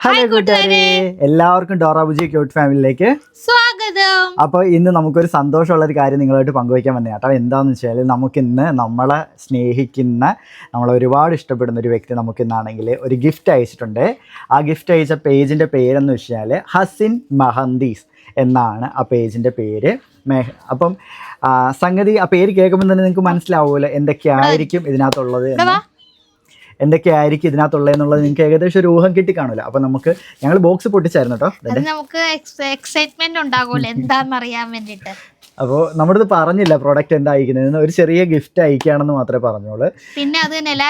Hello കൂട്ടുകാരെ, എല്ലാവർക്കും Dora Bujji cute ഫാമിലിയിലേക്ക് സ്വാഗതം. അപ്പോൾ ഇന്ന് നമുക്കൊരു സന്തോഷമുള്ളൊരു കാര്യം നിങ്ങളായിട്ട് പങ്കുവയ്ക്കാൻ വന്നേ കേട്ടോ. എന്താണെന്ന് വെച്ചാൽ നമുക്കിന്ന് നമ്മളെ സ്നേഹിക്കുന്ന, നമ്മളെ ഒരുപാട് ഇഷ്ടപ്പെടുന്ന ഒരു വ്യക്തി നമുക്കിന്നാണെങ്കിൽ ഒരു ഗിഫ്റ്റ് അയച്ചിട്ടുണ്ട്. ആ ഗിഫ്റ്റ് അയച്ച പേജിൻ്റെ പേരെന്ന് വെച്ചാൽ ഹസിൻ മഹന്തീസ് എന്നാണ് ആ പേജിൻ്റെ പേര്. അപ്പം സംഗതി ആ പേര് കേൾക്കുമ്പോൾ തന്നെ നിങ്ങൾക്ക് മനസ്സിലാവുമല്ലോ എന്തൊക്കെയായിരിക്കും ഇതിനകത്തുള്ളത് എന്ന്. എന്തൊക്കെയായിരിക്കും ഇതിനകത്തുള്ളതെന്നുള്ളത് നിങ്ങൾക്ക് ഏകദേശം ഒരു ഊഹം കിട്ടി കാണുമല്ലോ. അപ്പം നമുക്ക് ഞങ്ങൾ ബോക്സ് പൊട്ടിച്ചായിരുന്നു കേട്ടോ. നമുക്ക് എക്സൈറ്റ്മെന്റ് ഉണ്ടാകുമല്ലോ എന്താണെന്ന് അറിയാൻ വേണ്ടിയിട്ട്. അപ്പോൾ നമ്മുടെ ഇത് പറഞ്ഞില്ല പ്രോഡക്റ്റ് എന്താ അയക്കുന്നതെന്ന്, ഒരു ചെറിയ ഗിഫ്റ്റ് അയക്കുകയാണെന്ന് മാത്രമേ പറഞ്ഞോളൂ. പിന്നെ അത് തന്നെയല്ല,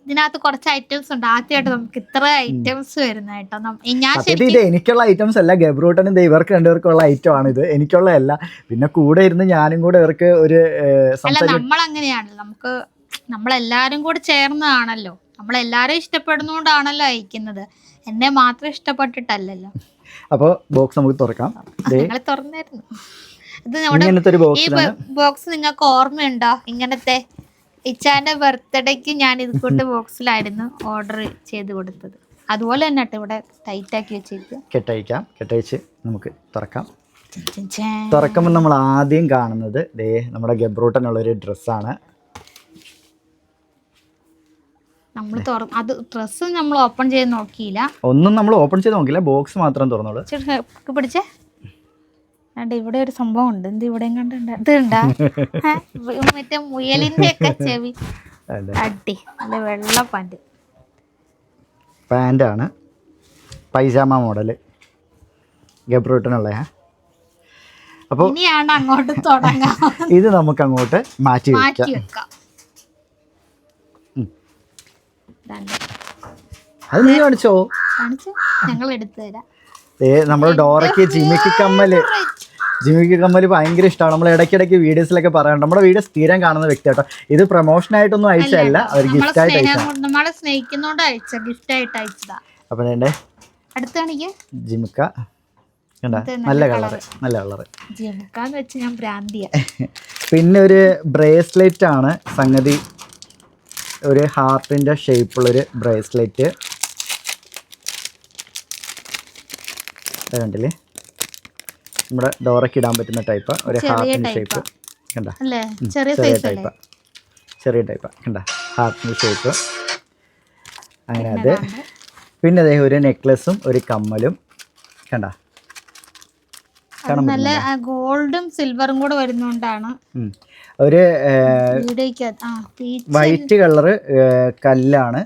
ഇതിനകത്ത് കുറച്ച് ഐറ്റംസ് ഉണ്ട്. ആദ്യമായിട്ട് നമുക്ക് ഇത്ര ഐറ്റംസ് വരുന്ന കേട്ടോ. ഇത് എനിക്കുള്ള ഐറ്റംസ് അല്ല, ഗബ്രൂട്ടനും ഇവർക്ക് രണ്ടുപേർക്കുള്ള ഐറ്റം ആണ് ഇത്, എനിക്കുള്ളതല്ല. പിന്നെ കൂടെ ഇരുന്ന് ഞാനും കൂടെ ഇവർക്ക് ഒരു നമ്മളങ്ങനെയാണല്ലോ, നമ്മളെല്ലാരും കൂടെ ചേർന്നതാണല്ലോ, നമ്മളെല്ലാരും ഇഷ്ടപ്പെടുന്നോണ്ടാണല്ലോ അയക്കുന്നത്, എന്നെ മാത്രം ഇഷ്ടപ്പെട്ടിട്ടല്ലല്ലോ. അപ്പോൾ ബോക്സ് നമുക്ക് തുറക്കാം. തുറന്നായിരുന്നു ഇത് നമ്മുടെ ഈ ബോക്സ്. നിങ്ങൾക്ക് ഓർമ്മയുണ്ടോ? ഇങ്ങനത്തെ ഇച്ചാന്റെ ബർത്ത്ഡേക്ക് ഞാൻ ഇത് കൊണ്ട് ബോക്സിലായിരുന്നു ഓർഡർ ചെയ്ത് കൊടുത്തത്. അതുപോലെ തന്നെ കേട്ടോ ഇവിടെ ടൈറ്റ് ആക്കി വെച്ചിരിക്കും. കെട്ടയച്ച് നമുക്ക് തുറക്കാം. തുറക്കുമ്പോൾ നമ്മൾ ആദ്യം കാണുന്നത് നമ്മുടെ ഗബ്രൂട്ടനുള്ളൊരു ഡ്രസ്സാണ്. അത് ഡ്രസ്സ് നമ്മൾ ഓപ്പൺ ചെയ്ത് നോക്കിയില്ല, ഒന്നും നമ്മൾ ഓപ്പൺ ചെയ്ത് നോക്കില്ല, ബോക്സ് മാത്രം തുറന്നോളൂ. പിടിച്ചേ, ഇവിടെ ഒരു സംഭവം ഉണ്ട്. എന്ത് ഇവിടെയും കണ്ടുണ്ട്, ഇത് ഉണ്ടാ മറ്റേ മുയലിന്റെ ഒക്കെ ചെവി. അടി നല്ല വെള്ള പാൻ്റാണ്, പൈജാമ മോഡല് ഗബ്രൂട്ടനുള്ള. അപ്പോൾ ഇനിയാണ് അങ്ങോട്ട് തുടങ്ങാം. ഇത് നമുക്ക് അങ്ങോട്ട് മാറ്റി വെക്കാം. അത് നീ കാണിച്ചോ? ഞങ്ങൾ എടുത്തു തരാം. നമ്മുടെ ഡോറയ്ക്ക് ജിമിക്ക് കമ്മല് ഭയങ്കര ഇഷ്ടമാണ്. നമ്മൾ ഇടയ്ക്കിടയ്ക്ക് വീഡിയോസിലൊക്കെ പറയാറുണ്ട്. നമ്മുടെ വീഡിയോ സ്ഥിരം കാണുന്ന വ്യക്തി കേട്ടോ. ഇത് പ്രൊമോഷൻ ആയിട്ടൊന്നും അയച്ചതല്ല, അവർ ഗിഫ്റ്റ് ആയിട്ട് നമ്മളെ സ്നേഹിക്കുന്നോണ്ട് അയച്ച ഗിഫ്റ്റ് ആയിട്ട് അയച്ചതാ. അപ്പൊ വേണ്ടേ അടുത്ത് കാണിക്ക്. ജിമിക്ക നല്ല കളറ് ജിമിക്കാന്ന് വെച്ച് ഞാൻ ഭ്രാന്തിയാ. പിന്നെ ഒരു ബ്രേസ്ലെറ്റ് ആണ് സംഗതി, ഒരു ഹാർട്ടിൻ്റെ ഷേപ്പുള്ളൊരു ബ്രേസ്ലെറ്റ്. കണ്ടില്ലേ, നമ്മുടെ ഡോറയ്ക്ക് ഇടാൻ പറ്റുന്ന ടൈപ്പ്, ഒരു ഹാർട്ടിൻ്റെ ഷേപ്പ്. കണ്ട ചെറിയ ടൈപ്പാ കണ്ട, ഹാർട്ടിൻ്റെ ഷേപ്പ് അങ്ങനെ. അത് പിന്നെ അതേ ഒരു നെക്ലസും ഒരു കമ്മലും കണ്ട, നല്ല ഗോൾഡും സിൽവറും കൂടെ വരുന്നോണ്ടാണ് ഒരു വൈറ്റ് കളറ് കല്ലാണ്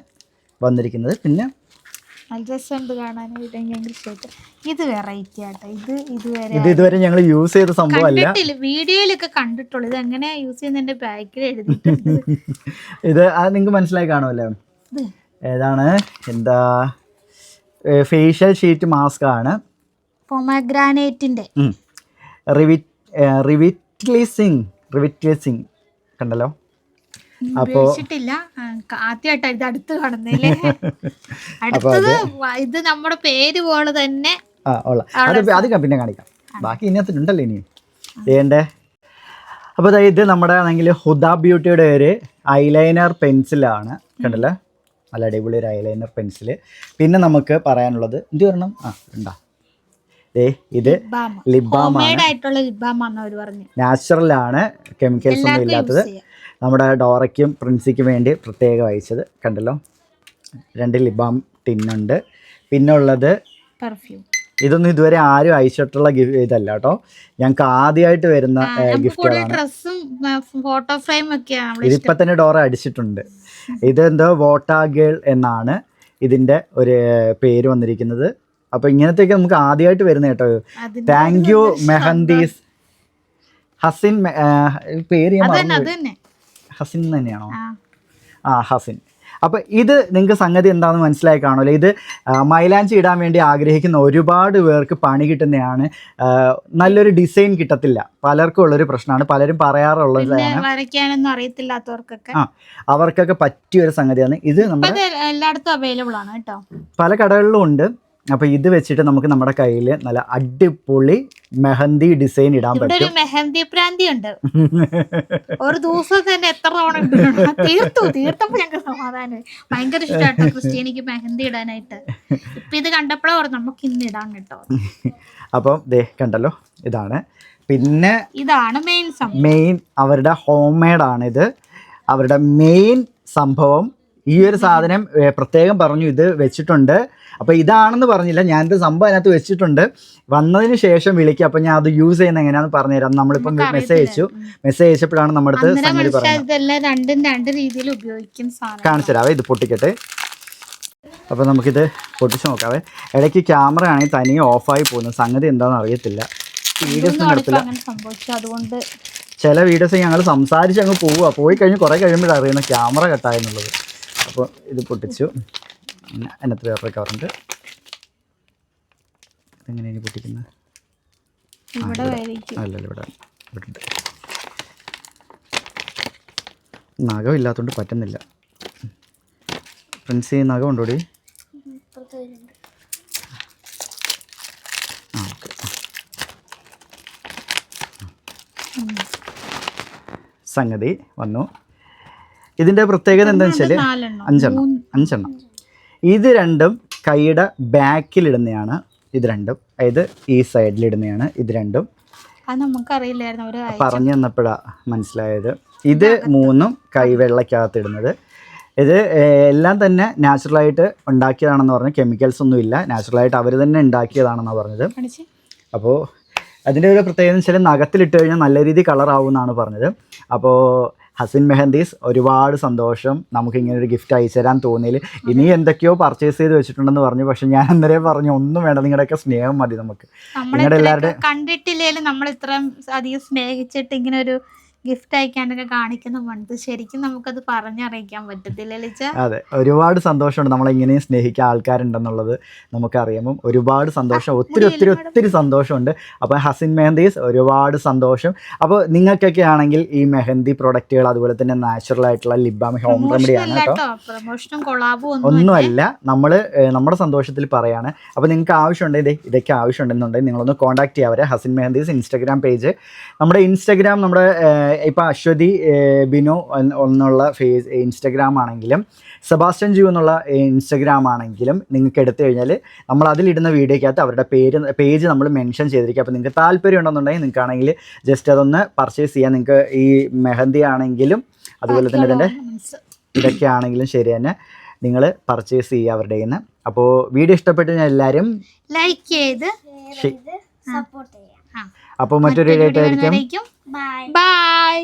വന്നിരിക്കുന്നത്. പിന്നെ ഇത് വെറൈറ്റി ആട്ടോ. ഇത് ഇതുവരെ ഞങ്ങൾ യൂസ് ചെയ്ത സംഭവമല്ല, വീഡിയോയിലൊക്കെ കണ്ടിട്ടുള്ളൂ. ഇത് എങ്ങനെയാ യൂസ് ചെയ്യുന്നതിന്റെ ബാക്കിൽ എഴുതിയിട്ടുണ്ട്. ഇത് നിങ്ങൾക്ക് മനസ്സിലായി കാണുമല്ലോ ഏതാണ്, എന്താ ഫേഷ്യൽ ഷീറ്റ് മാസ്ക് ആണ്, പൊമഗ്രാനേറ്റിന്റെ റിവിറ്റ്ലിസിങ് കണ്ടല്ലോ. അപ്പോ ആദ്യമായിട്ടാ ഇത് അടുത്ത് കാണുന്നില്ലേ. അടുത്തത് ഇത് നമ്മുടെ പേര് പോലെ തന്നെ. അത് പിന്നെ കാണിക്കാം, ബാക്കി ഇതിനകത്തുണ്ടല്ലോ ഇനി ചെയ്യണ്ടേ. അപ്പോൾ ഇത് നമ്മുടെ ആണെങ്കിൽ ഹുദ ബ്യൂട്ടിയുടെ ഒരു ഐലൈനർ പെൻസിലാണ് കണ്ടല്ലോ, നല്ല അടിപൊളി ഒരു ഐലൈനർ പെൻസിൽ. പിന്നെ നമുക്ക് പറയാനുള്ളത് എന്ത് പറയണം, ഉണ്ടാ ഇത് ലിപ് ബാം ആണ്, നാച്ചുറൽ ആണ്, കെമിക്കൽസ് ഒന്നും ഇല്ലാത്തത്. നമ്മുടെ ഡോറയ്ക്കും പ്രിൻസിക്കും വേണ്ടി പ്രത്യേകം അയച്ചത് കണ്ടല്ലോ. 2 ലിപ് ബാം ടിന്നുണ്ട്. പിന്നെ ഉള്ളത് പെർഫ്യൂം. ഇതൊന്നും ഇതുവരെ ആരും അയച്ചിട്ടുള്ള ഇതല്ല കേട്ടോ, ഞങ്ങൾക്ക് ആദ്യമായിട്ട് വരുന്ന ഗിഫ്റ്റുകളാണ്. ഇതിപ്പോ തന്നെ ഡോറ അടിച്ചിട്ടുണ്ട്. ഇതെന്തോ വോട്ടാ ഗേൾ എന്നാണ് ഇതിന്റെ ഒരു പേര് വന്നിരിക്കുന്നത്. അപ്പൊ ഇങ്ങനത്തെയൊക്കെ നമുക്ക് ആദ്യമായിട്ട് വരുന്ന കേട്ടോ. Thank you മെഹന്തീസ്. ഹസിൻ പേര് ഹസിൻ തന്നെയാണോ? ഹസിൻ. അപ്പൊ ഇത് നിങ്ങൾക്ക് സംഗതി എന്താണെന്ന് മനസ്സിലായി കാണുമല്ലോ. ഇത് മൈലാഞ്ചി ഇടാൻ വേണ്ടി ആഗ്രഹിക്കുന്ന ഒരുപാട് പേർക്ക് പണി കിട്ടുന്നതാണ്. നല്ലൊരു ഡിസൈൻ കിട്ടത്തില്ല, പലർക്കും ഉള്ളൊരു പ്രശ്നമാണ്, പലരും പറയാറുള്ളതാണ്. അവർക്കൊക്കെ പറ്റിയൊരു സംഗതിയാണ് ഇത്. നമ്മുടെ എല്ലായിടത്തും അവൈലബിൾ ആണ് കേട്ടോ, പല കടകളിലും ഉണ്ട്. അപ്പോൾ ഇത് വെച്ചിട്ട് നമുക്ക് നമ്മുടെ കയ്യിൽ നല്ല അടിപൊളി മെഹന്തി ഡിസൈൻ ഇടാൻ ഇവിടെ ഒരു പറ്റും. മെഹന്തി പ്രാന്തി ഉണ്ട്. ഒരു ദിവസം തന്നെ എത്ര തവണ തീർത്തപ്പോ ഞങ്ങൾക്ക് സമാധാനം. ഭയങ്കര ഇഷ്ടമായിട്ടോ ക്രിസ്ത്യാനിക്ക് മെഹന്തി ഇടാനായിട്ട്. ഇപ്പൊ ഇത് കണ്ടപ്പോഴേ പറഞ്ഞു നമുക്ക് ഇന്ന് ഇടാൻ കേട്ടോ. അപ്പം ദേ കണ്ടല്ലോ, ഇതാണ്. പിന്നെ ഇതാണ് മെയിൻ അവരുടെ ഹോം മെയ്ഡാണിത്. അവരുടെ മെയിൻ സംഭവം ഈ ഒരു സാധനം പ്രത്യേകം പറഞ്ഞു ഇത് വെച്ചിട്ടുണ്ട്. അപ്പോൾ ഇതാണെന്ന് പറഞ്ഞില്ല, ഞാനിത് സംഭവം അതിനകത്ത് വെച്ചിട്ടുണ്ട്. വന്നതിന് ശേഷം വിളിക്കുക, അപ്പോൾ ഞാൻ അത് യൂസ് ചെയ്യുന്നത് എങ്ങനെയാണെന്ന് പറഞ്ഞുതരാം. നമ്മളിപ്പം മെസ്സേജ് അയച്ചപ്പോഴാണ് നമ്മുടെ അടുത്ത് സംഗതി കാണിച്ചു തരാവേ. ഇത് പൊട്ടിക്കട്ടെ. അപ്പോൾ നമുക്കിത് പൊട്ടിച്ച് നോക്കാവേ. ഇടയ്ക്ക് ക്യാമറ ആണെങ്കിൽ തനിയെ ഓഫായി പോകുന്നു. സംഗതി എന്താണെന്ന് അറിയത്തില്ല. വീഡിയോസ് കിടത്തില്ല. ചില വീഡിയോസ് ഞങ്ങൾ സംസാരിച്ച് അങ്ങ് പോവുക, പോയി കഴിഞ്ഞ് കുറേ കഴിയുമ്പോഴാണ് അറിയുന്ന ക്യാമറ കട്ടായെന്നുള്ളത്. അപ്പോൾ ഇത് പൊട്ടിച്ചു. പിന്നെ അതിനകത്ത് വേറെ കവറുണ്ട്. ഇതെങ്ങനെയാണ് പൊട്ടിക്കുന്നത്? അല്ലല്ല, ഇവിടെ ഉണ്ട്. നഖം ഇല്ലാത്തതുകൊണ്ട് പറ്റുന്നില്ല. ഫ്രണ്ട്സ്, ഈ നഖം ഉണ്ടോടി? ഓക്കെ. സംഗതി വന്നു. ഇതിൻ്റെ പ്രത്യേകത എന്താണെന്ന് വെച്ചാൽ 5 ഇത് രണ്ടും കൈയുടെ ബാക്കിലിടുന്നതാണ്. ഇത് രണ്ടും, അതായത് ഈ സൈഡിലിടുന്നതാണ്. ഇത് രണ്ടും പറഞ്ഞു തന്നപ്പോഴാണ് മനസ്സിലായത്. ഇത് 3ഉം കൈവെള്ളക്കകത്ത് ഇടുന്നത്. ഇത് എല്ലാം തന്നെ നാച്ചുറലായിട്ട് ഉണ്ടാക്കിയതാണെന്ന് പറഞ്ഞു. കെമിക്കൽസ് ഒന്നും ഇല്ല, നാച്ചുറലായിട്ട് അവർ തന്നെ ഉണ്ടാക്കിയതാണെന്നാണ് പറഞ്ഞത്. അപ്പോൾ അതിൻ്റെ ഒരു പ്രത്യേകത എന്ന് വെച്ചാൽ നഖത്തിലിട്ട് കഴിഞ്ഞാൽ നല്ല രീതിയിൽ കളറാവും എന്നാണ് പറഞ്ഞത്. അപ്പോൾ ഹസിൻ മെഹന്തീസ്, ഒരുപാട് സന്തോഷം നമുക്ക് ഇങ്ങനെ ഒരു ഗിഫ്റ്റ് അയച്ചു തരാൻ തോന്നിയിൽ. ഇനി എന്തൊക്കെയോ പർച്ചേസ് ചെയ്ത് വെച്ചിട്ടുണ്ടെന്ന് പറഞ്ഞു. പക്ഷെ ഞാൻ അന്നേരം പറഞ്ഞു ഒന്നും വേണ്ട, നിങ്ങളുടെയൊക്കെ സ്നേഹം മതി നമുക്ക്. നിങ്ങളുടെ എല്ലാവരുടെ കണ്ടിട്ടില്ലേലും നമ്മൾ ഇത്രയും അധികം സ്നേഹിച്ചിട്ട് ഇങ്ങനെ ഒരു ഗിഫ്റ്റ് അയക്കാനൊക്കെ കാണിക്കുന്ന പണ്ട് ശരിക്കും നമുക്കത് പറഞ്ഞറിയിക്കാൻ പറ്റത്തില്ല. അതെ, ഒരുപാട് സന്തോഷമുണ്ട്. നമ്മളിങ്ങനെയും സ്നേഹിക്കാൻ ആൾക്കാരുണ്ടെന്നുള്ളത് നമുക്കറിയാം. ഒരുപാട് സന്തോഷം, ഒത്തിരി സന്തോഷമുണ്ട്. അപ്പോൾ ഹസിൻ മെഹന്തീസ്, ഒരുപാട് സന്തോഷം. അപ്പോൾ നിങ്ങൾക്കൊക്കെ ആണെങ്കിൽ ഈ മെഹന്തി പ്രൊഡക്റ്റുകൾ, അതുപോലെ തന്നെ നാച്ചുറൽ ആയിട്ടുള്ള ലിപ് ബാം ഹോം റെമഡിയാണ് കേട്ടോ, ഒന്നുമല്ല. നമ്മുടെ സന്തോഷത്തിൽ പറയാണ്. അപ്പോൾ നിങ്ങൾക്ക് ആവശ്യമുണ്ടെങ്കിൽ ഇതൊക്കെ ആവശ്യമുണ്ടെന്നുണ്ടെങ്കിൽ നിങ്ങളൊന്ന് കോൺടാക്ട് ചെയ്യാവരെ. ഹസിൻ മെഹന്തീസ് ഇൻസ്റ്റാഗ്രാം പേജ്, നമ്മുടെ ഇൻസ്റ്റാഗ്രാം, നമ്മുടെ ഇപ്പോൾ അശ്വതി ബിനു എന്നുള്ള ഇൻസ്റ്റഗ്രാം ആണെങ്കിലും സെബാസ്റ്റ്യൻ ജൂ എന്നുള്ള ഇൻസ്റ്റഗ്രാം ആണെങ്കിലും നിങ്ങൾക്ക് എടുത്തു കഴിഞ്ഞാൽ നമ്മൾ അതിലിടുന്ന വീഡിയോയ്ക്കകത്ത് അവരുടെ പേജ് നമ്മൾ മെൻഷൻ ചെയ്തിരിക്കുക. അപ്പോൾ നിങ്ങൾക്ക് താല്പര്യം ഉണ്ടെന്നുണ്ടെങ്കിൽ നിങ്ങൾക്കാണെങ്കിൽ ജസ്റ്റ് അതൊന്ന് പർച്ചേസ് ചെയ്യാം. നിങ്ങൾക്ക് ഈ മെഹന്തി ആണെങ്കിലും അതുപോലെ തന്നെ ഇതിൻ്റെ ഇതൊക്കെ ആണെങ്കിലും ശരി തന്നെ നിങ്ങൾ പർച്ചേസ് ചെയ്യുക അവരുടെ കയ്യിൽ നിന്ന്. അപ്പോൾ വീഡിയോ ഇഷ്ടപ്പെട്ട് കഴിഞ്ഞാൽ എല്ലാവരും ലൈക്ക് ചെയ്ത് സപ്പോർട്ട് ചെയ്യാം. അപ്പോൾ മറ്റൊരു വീഡിയോ ആയിട്ടായിരിക്കും. ബൈ.